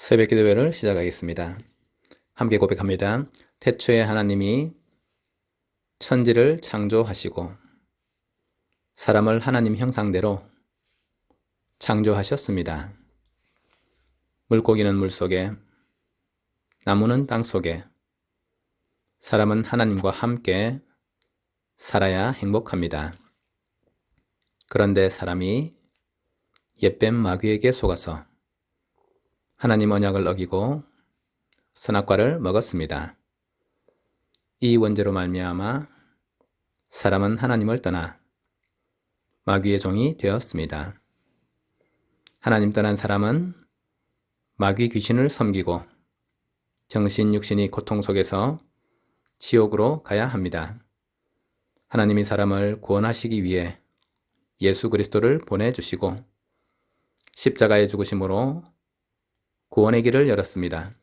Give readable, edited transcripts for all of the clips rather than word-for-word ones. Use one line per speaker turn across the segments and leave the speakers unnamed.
새벽 기도회를 시작하겠습니다. 함께 고백합니다. 태초에 하나님이 천지를 창조하시고 사람을 하나님 형상대로 창조하셨습니다. 물고기는 물속에, 나무는 땅속에, 사람은 하나님과 함께 살아야 행복합니다. 그런데 사람이 옛뱀 마귀에게 속아서 하나님 언약을 어기고 선악과를 먹었습니다. 이 원죄로 말미암아 사람은 하나님을 떠나 마귀의 종이 되었습니다. 하나님 떠난 사람은 마귀 귀신을 섬기고 정신 육신이 고통 속에서 지옥으로 가야 합니다. 하나님이 사람을 구원하시기 위해 예수 그리스도를 보내주시고 십자가의 죽으심으로 구원의 길을 열었습니다.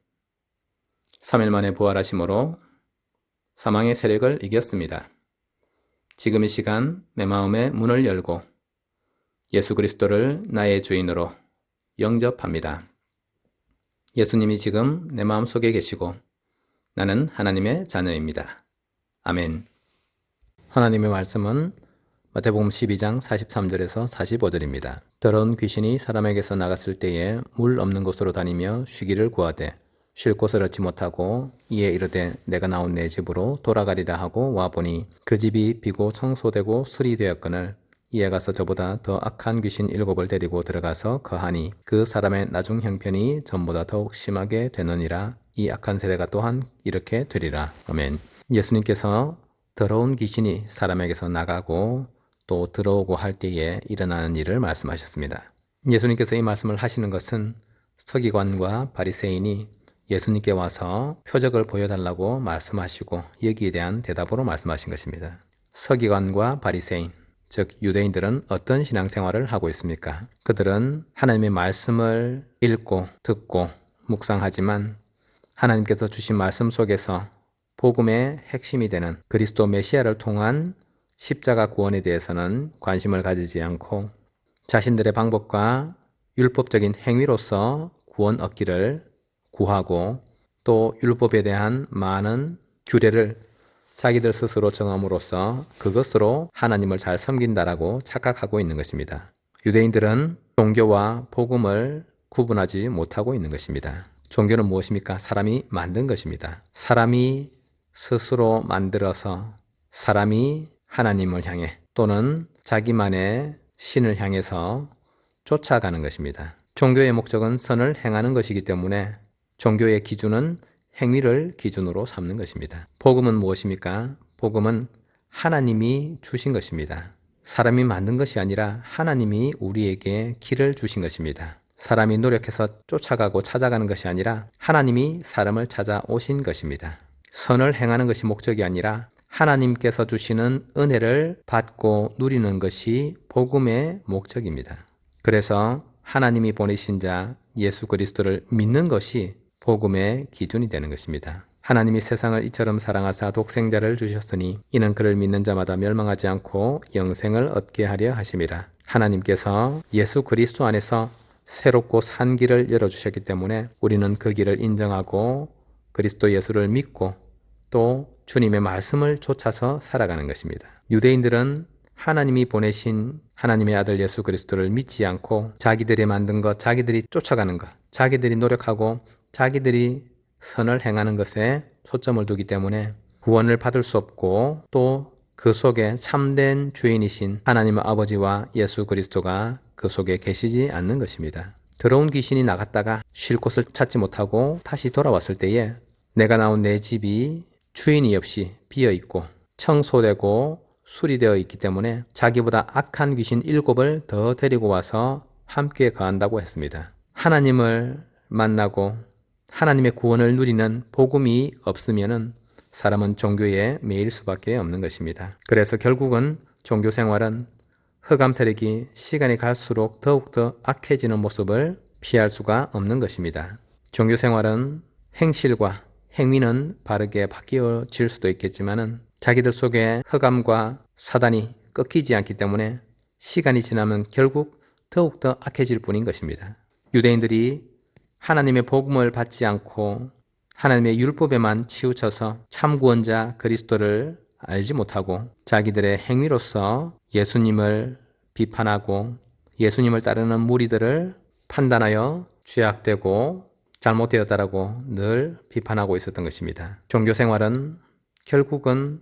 3일 만에 부활하심으로 사망의 세력을 이겼습니다. 지금 이 시간 내 마음의 문을 열고 예수 그리스도를 나의 주인으로 영접합니다. 예수님이 지금 내 마음속에 계시고 나는 하나님의 자녀입니다. 아멘. 하나님의 말씀은 마태복음 12장 43절에서 45절입니다. 더러운 귀신이 사람에게서 나갔을 때에 물 없는 곳으로 다니며 쉬기를 구하되 쉴 곳을 얻지 못하고 이에 이르되 내가 나온 내 집으로 돌아가리라 하고 와보니 그 집이 비고 청소되고 수리되었거늘 이에 가서 저보다 더 악한 귀신 7을 데리고 들어가서 거하니 그 사람의 나중 형편이 전보다 더욱 심하게 되느니라. 이 악한 세대가 또한 이렇게 되리라. 아멘. 예수님께서 더러운 귀신이 사람에게서 나가고 또 들어오고 할 때에 일어나는 일을 말씀하셨습니다. 예수님께서 이 말씀을 하시는 것은 서기관과 바리새인이 예수님께 와서 표적을 보여달라고 말씀하시고 여기에 대한 대답으로 말씀하신 것입니다. 서기관과 바리새인, 즉 유대인들은 어떤 신앙생활을 하고 있습니까? 그들은 하나님의 말씀을 읽고 듣고 묵상하지만 하나님께서 주신 말씀 속에서 복음의 핵심이 되는 그리스도 메시아를 통한 십자가 구원에 대해서는 관심을 가지지 않고 자신들의 방법과 율법적인 행위로서 구원 얻기를 구하고 또 율법에 대한 많은 규례를 자기들 스스로 정함으로써 그것으로 하나님을 잘 섬긴다라고 착각하고 있는 것입니다. 유대인들은 종교와 복음을 구분하지 못하고 있는 것입니다. 종교는 무엇입니까? 사람이 만든 것입니다. 사람이 스스로 만들어서 사람이 하나님을 향해 또는 자기만의 신을 향해서 쫓아가는 것입니다. 종교의 목적은 선을 행하는 것이기 때문에 종교의 기준은 행위를 기준으로 삼는 것입니다. 복음은 무엇입니까? 복음은 하나님이 주신 것입니다. 사람이 만든 것이 아니라 하나님이 우리에게 길을 주신 것입니다. 사람이 노력해서 쫓아가고 찾아가는 것이 아니라 하나님이 사람을 찾아오신 것입니다. 선을 행하는 것이 목적이 아니라 하나님께서 주시는 은혜를 받고 누리는 것이 복음의 목적입니다. 그래서 하나님이 보내신 자 예수 그리스도를 믿는 것이 복음의 기준이 되는 것입니다. 하나님이 세상을 이처럼 사랑하사 독생자를 주셨으니 이는 그를 믿는 자마다 멸망하지 않고 영생을 얻게 하려 하심이라. 하나님께서 예수 그리스도 안에서 새롭고 산 길을 열어주셨기 때문에 우리는 그 길을 인정하고 그리스도 예수를 믿고 또 주님의 말씀을 쫓아서 살아가는 것입니다. 유대인들은 하나님이 보내신 하나님의 아들 예수 그리스도를 믿지 않고 자기들이 만든 것, 자기들이 쫓아가는 것, 자기들이 노력하고 자기들이 선을 행하는 것에 초점을 두기 때문에 구원을 받을 수 없고 또 그 속에 참된 주인이신 하나님의 아버지와 예수 그리스도가 그 속에 계시지 않는 것입니다. 더러운 귀신이 나갔다가 쉴 곳을 찾지 못하고 다시 돌아왔을 때에 내가 나온 내 집이 주인이 없이 비어있고 청소되고 수리되어 있기 때문에 자기보다 악한 귀신 7을 더 데리고 와서 함께 거한다고 했습니다. 하나님을 만나고 하나님의 구원을 누리는 복음이 없으면 사람은 종교에 매일 수밖에 없는 것입니다. 그래서 결국은 종교 생활은 흑암 세력이 시간이 갈수록 더욱더 악해지는 모습을 피할 수가 없는 것입니다. 종교 생활은 행실과 행위는 바르게 바뀌어질 수도 있겠지만 자기들 속에 흑암과 사단이 꺾이지 않기 때문에 시간이 지나면 결국 더욱더 악해질 뿐인 것입니다. 유대인들이 하나님의 복음을 받지 않고 하나님의 율법에만 치우쳐서 참 구원자 그리스도를 알지 못하고 자기들의 행위로서 예수님을 비판하고 예수님을 따르는 무리들을 판단하여 죄악되고 잘못되었다라고 늘 비판하고 있었던 것입니다. 종교생활은 결국은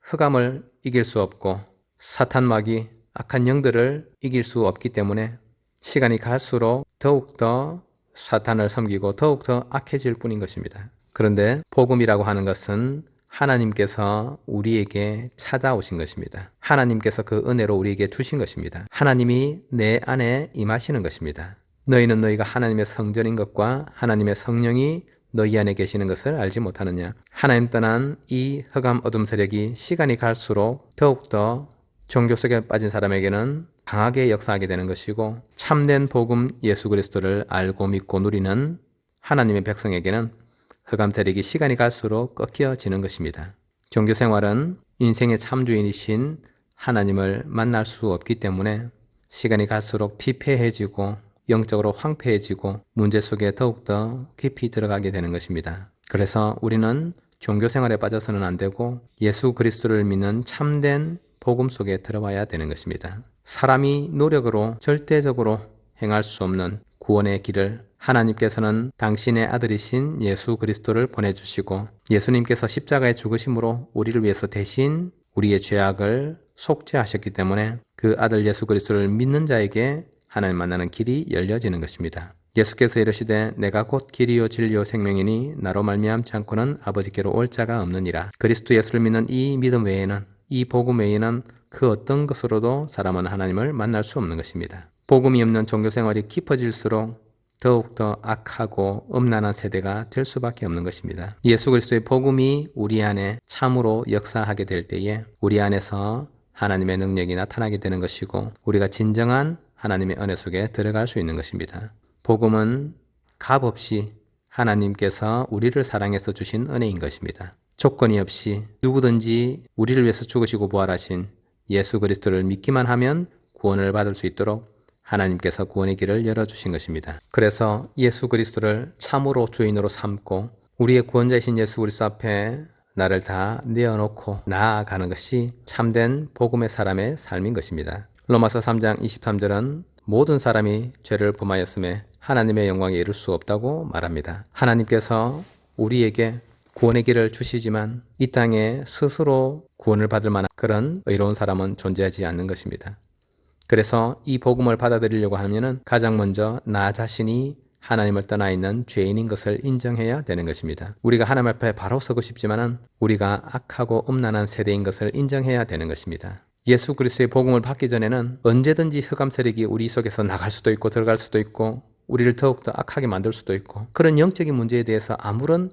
흑암을 이길 수 없고 사탄 마귀 악한 영들을 이길 수 없기 때문에 시간이 갈수록 더욱더 사탄을 섬기고 더욱더 악해질 뿐인 것입니다. 그런데 복음이라고 하는 것은 하나님께서 우리에게 찾아오신 것입니다. 하나님께서 그 은혜로 우리에게 주신 것입니다. 하나님이 내 안에 임하시는 것입니다. 너희는 너희가 하나님의 성전인 것과 하나님의 성령이 너희 안에 계시는 것을 알지 못하느냐. 하나님 떠난 이 흑암 어둠 세력이 시간이 갈수록 더욱더 종교 속에 빠진 사람에게는 강하게 역사하게 되는 것이고 참된 복음 예수 그리스도를 알고 믿고 누리는 하나님의 백성에게는 흑암 세력이 시간이 갈수록 꺾여지는 것입니다. 종교생활은 인생의 참주인이신 하나님을 만날 수 없기 때문에 시간이 갈수록 피폐해지고 영적으로 황폐해지고 문제 속에 더욱더 깊이 들어가게 되는 것입니다. 그래서 우리는 종교생활에 빠져서는 안 되고 예수 그리스도를 믿는 참된 복음 속에 들어와야 되는 것입니다. 사람이 노력으로 절대적으로 행할 수 없는 구원의 길을 하나님께서는 당신의 아들이신 예수 그리스도를 보내주시고 예수님께서 십자가의 죽으심으로 우리를 위해서 대신 우리의 죄악을 속죄하셨기 때문에 그 아들 예수 그리스도를 믿는 자에게 하나님 만나는 길이 열려지는 것입니다. 예수께서 이르시되 내가 곧 길이요 진리요 생명이니 나로 말미암지 않고는 아버지께로 올 자가 없느니라. 그리스도 예수를 믿는 이 믿음 외에는 이 복음 외에는 그 어떤 것으로도 사람은 하나님을 만날 수 없는 것입니다. 복음이 없는 종교생활이 깊어질수록 더욱더 악하고 음란한 세대가 될 수밖에 없는 것입니다. 예수 그리스도의 복음이 우리 안에 참으로 역사하게 될 때에 우리 안에서 하나님의 능력이 나타나게 되는 것이고 우리가 진정한 하나님의 은혜 속에 들어갈 수 있는 것입니다. 복음은 값없이 하나님께서 우리를 사랑해서 주신 은혜인 것입니다. 조건이 없이 누구든지 우리를 위해서 죽으시고 부활하신 예수 그리스도를 믿기만 하면 구원을 받을 수 있도록 하나님께서 구원의 길을 열어주신 것입니다. 그래서 예수 그리스도를 참으로 주인으로 삼고 우리의 구원자이신 예수 그리스도 앞에 나를 다 내어놓고 나아가는 것이 참된 복음의 사람의 삶인 것입니다. 로마서 3장 23절은 모든 사람이 죄를 범하였음에 하나님의 영광에 이를 수 없다고 말합니다. 하나님께서 우리에게 구원의 길을 주시지만 이 땅에 스스로 구원을 받을 만한 그런 의로운 사람은 존재하지 않는 것입니다. 그래서 이 복음을 받아들이려고 하면은 가장 먼저 나 자신이 하나님을 떠나 있는 죄인인 것을 인정해야 되는 것입니다. 우리가 하나님 앞에 바로 서고 싶지만은 우리가 악하고 음란한 세대인 것을 인정해야 되는 것입니다. 예수 그리스도의 복음을 받기 전에는 언제든지 흑암 세력이 우리 속에서 나갈 수도 있고 들어갈 수도 있고 우리를 더욱더 악하게 만들 수도 있고 그런 영적인 문제에 대해서 아무런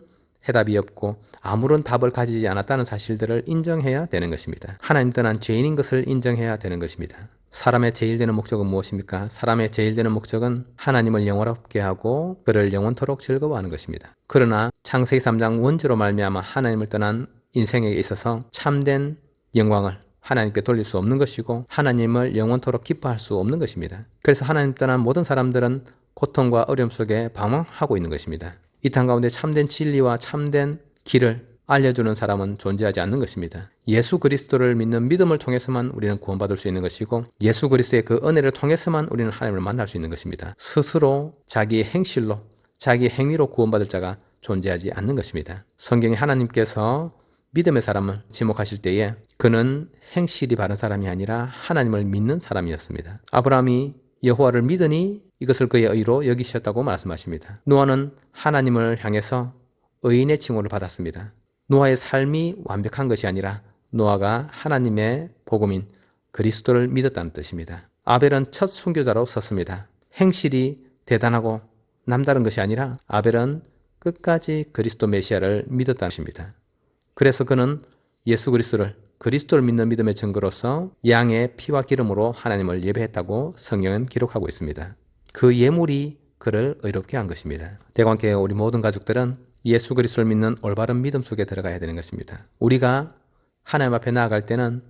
해답이 없고 아무런 답을 가지지 않았다는 사실들을 인정해야 되는 것입니다. 하나님 떠난 죄인인 것을 인정해야 되는 것입니다. 사람의 제일 되는 목적은 무엇입니까? 사람의 제일 되는 목적은 하나님을 영원롭게 하고 그를 영원토록 즐거워하는 것입니다. 그러나 창세기 3장 원죄로 말미암아 하나님을 떠난 인생에 있어서 참된 영광을 하나님께 돌릴 수 없는 것이고 하나님을 영원토록 기뻐할 수 없는 것입니다. 그래서 하나님 떠난 모든 사람들은 고통과 어려움 속에 방황하고 있는 것입니다. 이 땅 가운데 참된 진리와 참된 길을 알려주는 사람은 존재하지 않는 것입니다. 예수 그리스도를 믿는 믿음을 통해서만 우리는 구원받을 수 있는 것이고 예수 그리스도의 그 은혜를 통해서만 우리는 하나님을 만날 수 있는 것입니다. 스스로 자기의 행실로 자기의 행위로 구원받을 자가 존재하지 않는 것입니다. 성경에 하나님께서 믿음의 사람을 지목하실 때에 그는 행실이 바른 사람이 아니라 하나님을 믿는 사람이었습니다. 아브라함이 여호와를 믿으니 이것을 그의 의로 여기셨다고 말씀하십니다. 노아는 하나님을 향해서 의인의 칭호를 받았습니다. 노아의 삶이 완벽한 것이 아니라 노아가 하나님의 복음인 그리스도를 믿었다는 뜻입니다. 아벨은 첫 순교자로 섰습니다. 행실이 대단하고 남다른 것이 아니라 아벨은 끝까지 그리스도 메시아를 믿었다는 것입니다. 그래서 그는 예수 그리스도를 믿는 믿음의 증거로서 양의 피와 기름으로 하나님을 예배했다고 성경은 기록하고 있습니다. 그 예물이 그를 의롭게 한 것입니다. 대관교회 우리 모든 가족들은 예수 그리스도를 믿는 올바른 믿음 속에 들어가야 되는 것입니다. 우리가 하나님 앞에 나아갈 때는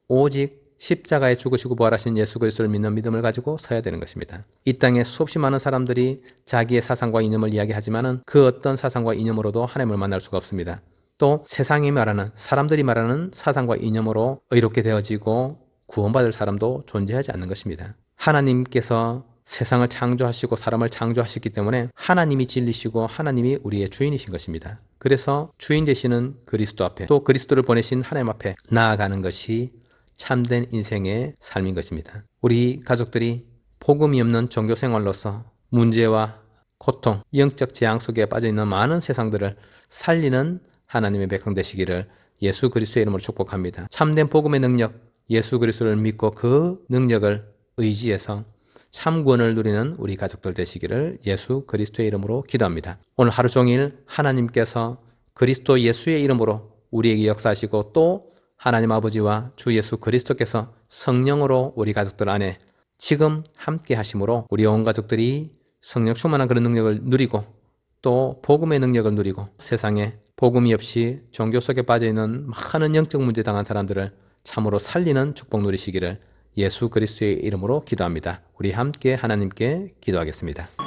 오직 십자가에 죽으시고 부활하신 예수 그리스도를 믿는 믿음을 가지고 서야 되는 것입니다. 이 땅에 수없이 많은 사람들이 자기의 사상과 이념을 이야기하지만 그 어떤 사상과 이념으로도 하나님을 만날 수가 없습니다. 또 세상이 말하는, 사람들이 말하는 사상과 이념으로 의롭게 되어지고 구원받을 사람도 존재하지 않는 것입니다. 하나님께서 세상을 창조하시고 사람을 창조하셨기 때문에 하나님이 진리시고 하나님이 우리의 주인이신 것입니다. 그래서 주인 되시는 그리스도 앞에, 또 그리스도를 보내신 하나님 앞에 나아가는 것이 참된 인생의 삶인 것입니다. 우리 가족들이 복음이 없는 종교 생활로서 문제와 고통, 영적 재앙 속에 빠져있는 많은 세상들을 살리는 하나님의 백성 되시기를 예수 그리스도의 이름으로 축복합니다. 참된 복음의 능력, 예수 그리스도를 믿고 그 능력을 의지해서 참 구원을 누리는 우리 가족들 되시기를 예수 그리스도의 이름으로 기도합니다. 오늘 하루 종일 하나님께서 그리스도 예수의 이름으로 우리에게 역사하시고 또 하나님 아버지와 주 예수 그리스도께서 성령으로 우리 가족들 안에 지금 함께 하심으로 우리 온 가족들이 성령 충만한 그런 능력을 누리고 또 복음의 능력을 누리고 세상에 복음이 없이 종교 속에 빠져있는 많은 영적 문제 당한 사람들을 참으로 살리는 축복 누리시기를 예수 그리스도의 이름으로 기도합니다. 우리 함께 하나님께 기도하겠습니다.